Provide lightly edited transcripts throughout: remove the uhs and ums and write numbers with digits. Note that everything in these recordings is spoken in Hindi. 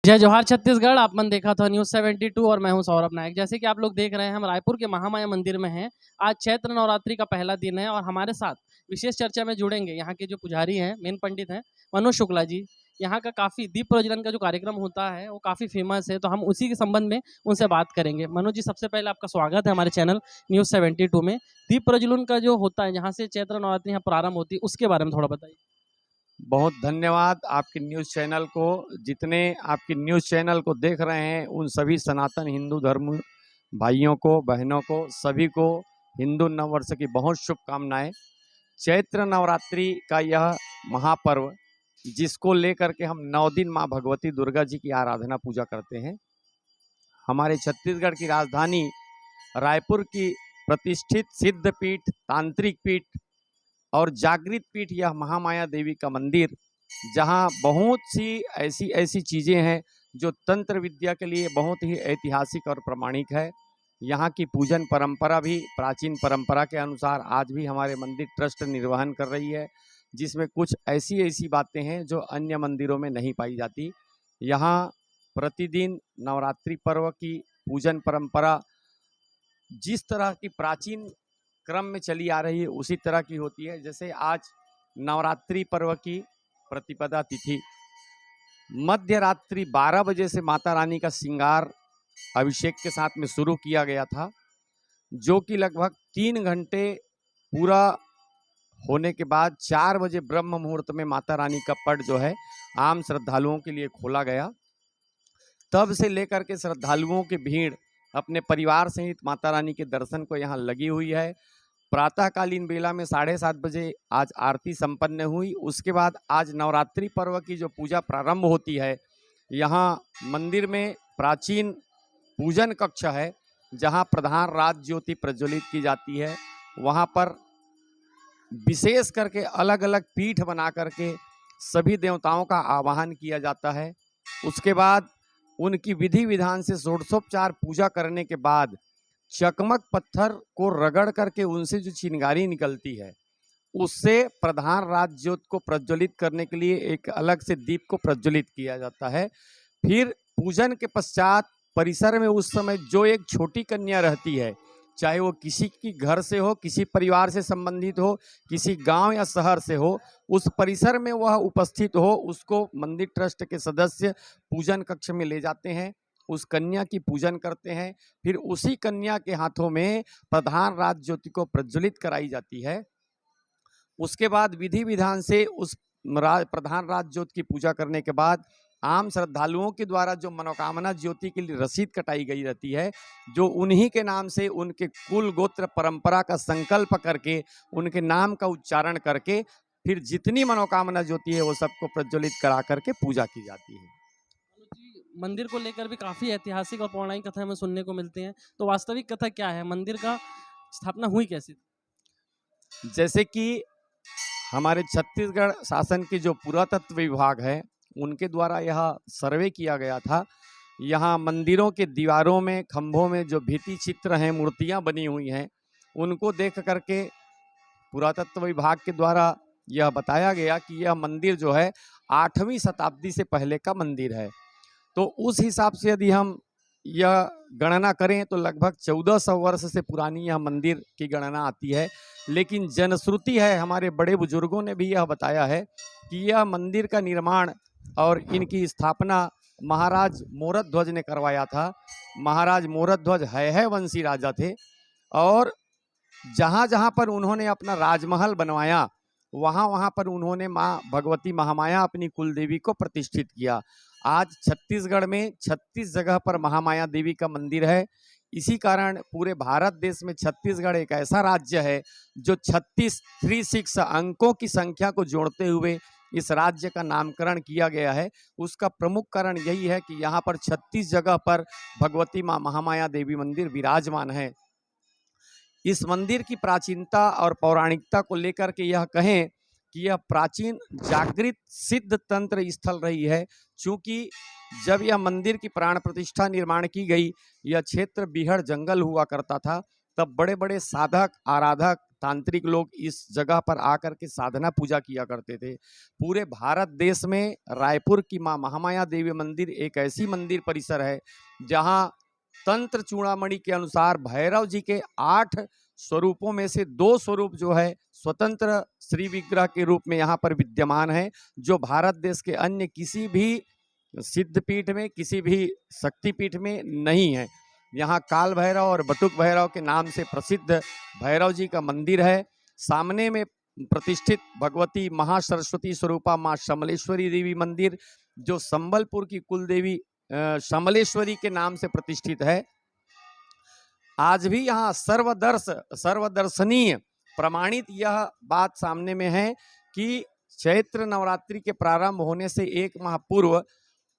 जय जोहार छत्तीसगढ़। आप मन देखा था न्यूज़ 72 और मैं हूं सौरभ नायक। जैसे कि आप लोग देख रहे हैं, हम रायपुर के महामाया मंदिर में हैं। आज चैत्र नवरात्रि का पहला दिन है और हमारे साथ विशेष चर्चा में जुड़ेंगे यहाँ के जो पुजारी हैं, मेन पंडित हैं मनोज शुक्ला जी। यहाँ का काफ़ी दीप प्रज्वलन का जो कार्यक्रम होता है वो काफ़ी फेमस है, तो हम उसी के संबंध में उनसे बात करेंगे। मनोज जी, सबसे पहले आपका स्वागत है हमारे चैनल न्यूज़ 72 में। दीप प्रज्वलन का जो होता है, जहाँ से चैत्र नवरात्रि यहाँ प्रारंभ होती है, उसके बारे में थोड़ा बताइए। बहुत धन्यवाद आपके न्यूज़ चैनल को। जितने आपके न्यूज़ चैनल को देख रहे हैं उन सभी सनातन हिंदू धर्म भाइयों को, बहनों को, सभी को हिंदू नववर्ष की बहुत शुभकामनाएं। चैत्र नवरात्रि का यह महापर्व, जिसको लेकर के हम 9 दिन माँ भगवती दुर्गा जी की आराधना पूजा करते हैं। हमारे छत्तीसगढ़ की राजधानी रायपुर की प्रतिष्ठित सिद्ध पीठ, तांत्रिक पीठ और जागृत पीठ यह महामाया देवी का मंदिर, जहां बहुत सी ऐसी ऐसी चीज़ें हैं जो तंत्र विद्या के लिए बहुत ही ऐतिहासिक और प्रमाणिक है। यहाँ की पूजन परंपरा भी प्राचीन परंपरा के अनुसार आज भी हमारे मंदिर ट्रस्ट निर्वहन कर रही है, जिसमें कुछ ऐसी ऐसी बातें हैं जो अन्य मंदिरों में नहीं पाई जाती। यहाँ प्रतिदिन नवरात्रि पर्व की पूजन परंपरा जिस तरह की प्राचीन क्रम में चली आ रही है उसी तरह की होती है। जैसे आज नवरात्रि पर्व की प्रतिपदा तिथि मध्य रात्रि 12 बजे से माता रानी का श्रृंगार अभिषेक के साथ में शुरू किया गया था, जो कि लगभग 3 घंटे पूरा होने के बाद 4 बजे ब्रह्म मुहूर्त में माता रानी का पट जो है आम श्रद्धालुओं के लिए खोला गया। तब से लेकर के श्रद्धालुओं की भीड़ अपने परिवार सहित माता रानी के दर्शन को यहाँ लगी हुई है। प्रातःकालीन बेला में 7:30 बजे आज आरती संपन्न हुई। उसके बाद आज नवरात्रि पर्व की जो पूजा प्रारंभ होती है, यहाँ मंदिर में प्राचीन पूजन कक्ष है, जहाँ प्रधान राज ज्योति प्रज्वलित की जाती है। वहाँ पर विशेष करके अलग अलग पीठ बना करके सभी देवताओं का आवाहन किया जाता है। उसके बाद उनकी विधि विधान से षोडशोपचार पूजा करने के बाद चकमक पत्थर को रगड़ करके उनसे जो चिंगारी निकलती है, उससे प्रधान राज ज्योत को प्रज्वलित करने के लिए एक अलग से दीप को प्रज्वलित किया जाता है। फिर पूजन के पश्चात परिसर में उस समय जो एक छोटी कन्या रहती है, चाहे वो किसी की घर से हो, किसी परिवार से संबंधित हो, किसी गांव या शहर से हो, उस परिसर में वह उपस्थित हो, उसको मंदिर ट्रस्ट के सदस्य पूजन कक्ष में ले जाते हैं, उस कन्या की पूजन करते हैं। फिर उसी कन्या के हाथों में प्रधान राज ज्योति को प्रज्वलित कराई जाती है। उसके बाद विधि विधान से उस प्रधान राज ज्योति की पूजा करने के बाद आम श्रद्धालुओं के द्वारा जो मनोकामना ज्योति के लिए रसीद कटाई गई रहती है, जो उन्हीं के नाम से उनके कुल गोत्र परंपरा का संकल्प करके उनके नाम का उच्चारण करके फिर जितनी मनोकामना ज्योति है वो सबको प्रज्वलित करा करके पूजा की जाती है। मंदिर को लेकर भी काफ़ी ऐतिहासिक और पौराणिक कथा हमें सुनने को मिलती हैं, तो वास्तविक कथा क्या है? मंदिर का स्थापना हुई कैसे? जैसे कि हमारे छत्तीसगढ़ शासन के जो पुरातत्व विभाग है, उनके द्वारा यह सर्वे किया गया था। यहाँ मंदिरों के दीवारों में, खंभों में जो भित्ति चित्र हैं, मूर्तियाँ बनी हुई हैं, उनको देख करके पुरातत्व विभाग के द्वारा यह बताया गया कि यह मंदिर जो है 8वीं शताब्दी से पहले का मंदिर है। तो उस हिसाब से यदि हम यह गणना करें तो लगभग 1400 वर्ष से पुरानी यह मंदिर की गणना आती है। लेकिन जनश्रुति है, हमारे बड़े बुजुर्गों ने भी यह बताया है कि यह मंदिर का निर्माण और इनकी स्थापना महाराज मोरध्वज ने करवाया था। महाराज मोरध्वज है वंशी राजा थे, और जहाँ जहाँ पर उन्होंने अपना राजमहल बनवाया, वहाँ वहाँ पर उन्होंने माँ भगवती महामाया अपनी कुल देवी को प्रतिष्ठित किया। आज छत्तीसगढ़ में 36 जगह पर महामाया देवी का मंदिर है। इसी कारण पूरे भारत देश में छत्तीसगढ़ एक ऐसा राज्य है जो 36 अंकों की संख्या को जोड़ते हुए इस राज्य का नामकरण किया गया है। उसका प्रमुख कारण यही है कि यहाँ पर 36 जगह पर भगवती माँ महामाया देवी मंदिर विराजमान है। इस मंदिर की प्राचीनता और पौराणिकता को लेकर के यह कहें कि यह प्राचीन जागृत सिद्ध तंत्र स्थल रही है। चूँकि जब यह मंदिर की प्राण प्रतिष्ठा निर्माण की गई, यह क्षेत्र बीहड़ जंगल हुआ करता था। तब बड़े बड़े साधक, आराधक, तांत्रिक लोग इस जगह पर आकर के साधना पूजा किया करते थे। पूरे भारत देश में रायपुर की माँ महामाया देवी मंदिर एक ऐसी मंदिर परिसर है जहां तंत्र चूड़ामणि के अनुसार भैरव जी के 8 स्वरूपों में से 2 स्वरूप जो है स्वतंत्र श्री विग्रह के रूप में यहाँ पर विद्यमान है, जो भारत देश के अन्य किसी भी सिद्धपीठ में, किसी भी शक्तिपीठ में नहीं है। यहाँ काल भैरव और बटुक भैरव के नाम से प्रसिद्ध भैरव जी का मंदिर है। सामने में प्रतिष्ठित भगवती महासरस्वती स्वरूपा माँ समलेश्वरी देवी मंदिर, जो संबलपुर की कुल देवी समलेश्वरी के नाम से प्रतिष्ठित है। आज भी यहाँ सर्वदर्शनीय प्रमाणित यह बात सामने में है कि चैत्र नवरात्रि के प्रारंभ होने से 1 माह पूर्व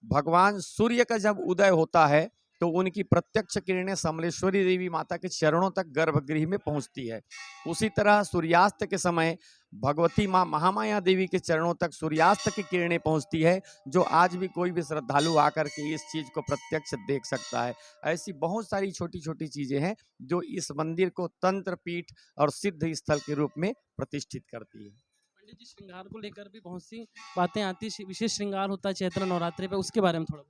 भगवान सूर्य का जब उदय होता है तो उनकी प्रत्यक्ष किरणें समलेश्वरी देवी माता के चरणों तक गर्भगृह में पहुंचती है। उसी तरह सूर्यास्त के समय भगवती माँ महामाया देवी के चरणों तक सूर्यास्त की किरणें पहुंचती है, जो आज भी कोई भी श्रद्धालु आकर के इस चीज को प्रत्यक्ष देख सकता है। ऐसी बहुत सारी छोटी छोटी चीजें हैं जो इस मंदिर को तंत्र पीठ और सिद्ध स्थल के रूप में प्रतिष्ठित करती है। पंडित जी, श्रृंगार को लेकर भी बहुत सी बातें आती है, विशेष श्रृंगार होता है चैत्र नवरात्रि पे, उसके बारे में थोड़ा।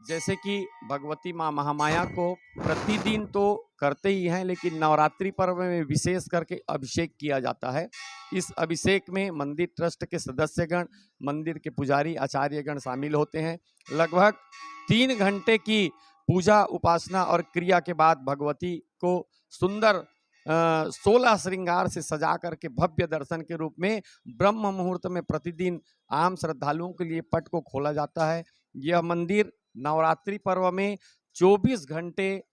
जैसे कि भगवती माँ महामाया को प्रतिदिन तो करते ही हैं, लेकिन नवरात्रि पर्व में विशेष करके अभिषेक किया जाता है। इस अभिषेक में मंदिर ट्रस्ट के सदस्यगण, मंदिर के पुजारी आचार्यगण शामिल होते हैं। लगभग 3 घंटे की पूजा उपासना और क्रिया के बाद भगवती को सुंदर 16 श्रृंगार से सजा करके भव्य दर्शन के रूप में ब्रह्म मुहूर्त में प्रतिदिन आम श्रद्धालुओं के लिए पट को खोला जाता है। यह मंदिर नवरात्रि पर्व में 24 घंटे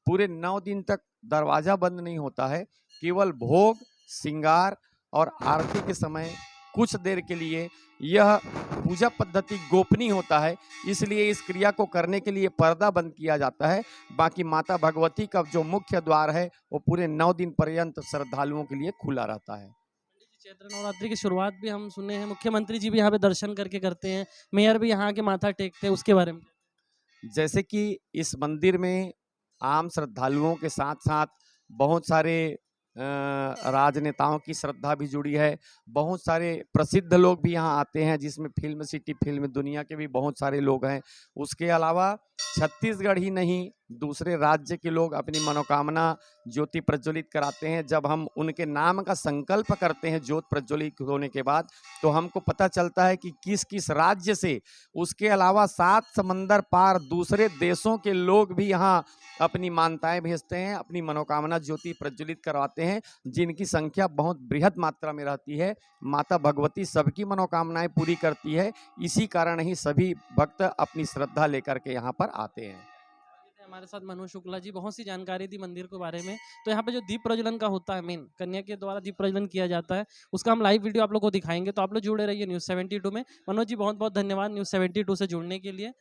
पूरे 9 दिन तक दरवाजा बंद नहीं होता है। केवल भोग, श्रृंगार और आरती के समय कुछ देर के लिए यह पूजा पद्धति गोपनीय होता है, इसलिए इस क्रिया को करने के लिए पर्दा बंद किया जाता है। बाकी माता भगवती का जो मुख्य द्वार है वो पूरे 9 दिन पर्यंत श्रद्धालुओं के लिए खुला रहता है। चैत्र नवरात्रि की शुरुआत भी हम सुने हैं, मुख्यमंत्री जी भी यहाँ पे दर्शन करके करते हैं, मेयर भी यहाँ के माथा टेकते हैं, उसके बारे में। जैसे कि इस मंदिर में आम श्रद्धालुओं के साथ साथ बहुत सारे राजनेताओं की श्रद्धा भी जुड़ी है। बहुत सारे प्रसिद्ध लोग भी यहाँ आते हैं, जिसमें फिल्म सिटी, फिल्म दुनिया के भी बहुत सारे लोग हैं। उसके अलावा छत्तीसगढ़ ही नहीं, दूसरे राज्य के लोग अपनी मनोकामना ज्योति प्रज्वलित कराते हैं। जब हम उनके नाम का संकल्प करते हैं ज्योत प्रज्वलित होने के बाद, तो हमको पता चलता है कि किस किस राज्य से, उसके अलावा 7 समंदर पार दूसरे देशों के लोग भी यहाँ अपनी मान्यताएं भेजते हैं, अपनी मनोकामना ज्योति प्रज्वलित करवाते हैं, जिनकी संख्या बहुत बृहद मात्रा में रहती है। माता भगवती सबकी मनोकामनाएं पूरी करती है, इसी कारण ही सभी भक्त अपनी श्रद्धा लेकर के यहाँ पर आते हैं। हमारे साथ मनोज शुक्ला जी, बहुत सी जानकारी दी मंदिर के बारे में। तो यहाँ पे जो दीप प्रज्वलन का होता है, मेन कन्या के द्वारा दीप प्रज्वलन किया जाता है, उसका हम लाइव वीडियो आप लोग को दिखाएंगे, तो आप लोग जुड़े रहिए न्यूज़ 72 में। मनोज जी, बहुत बहुत धन्यवाद न्यूज़ 72 से जुड़ने के लिए।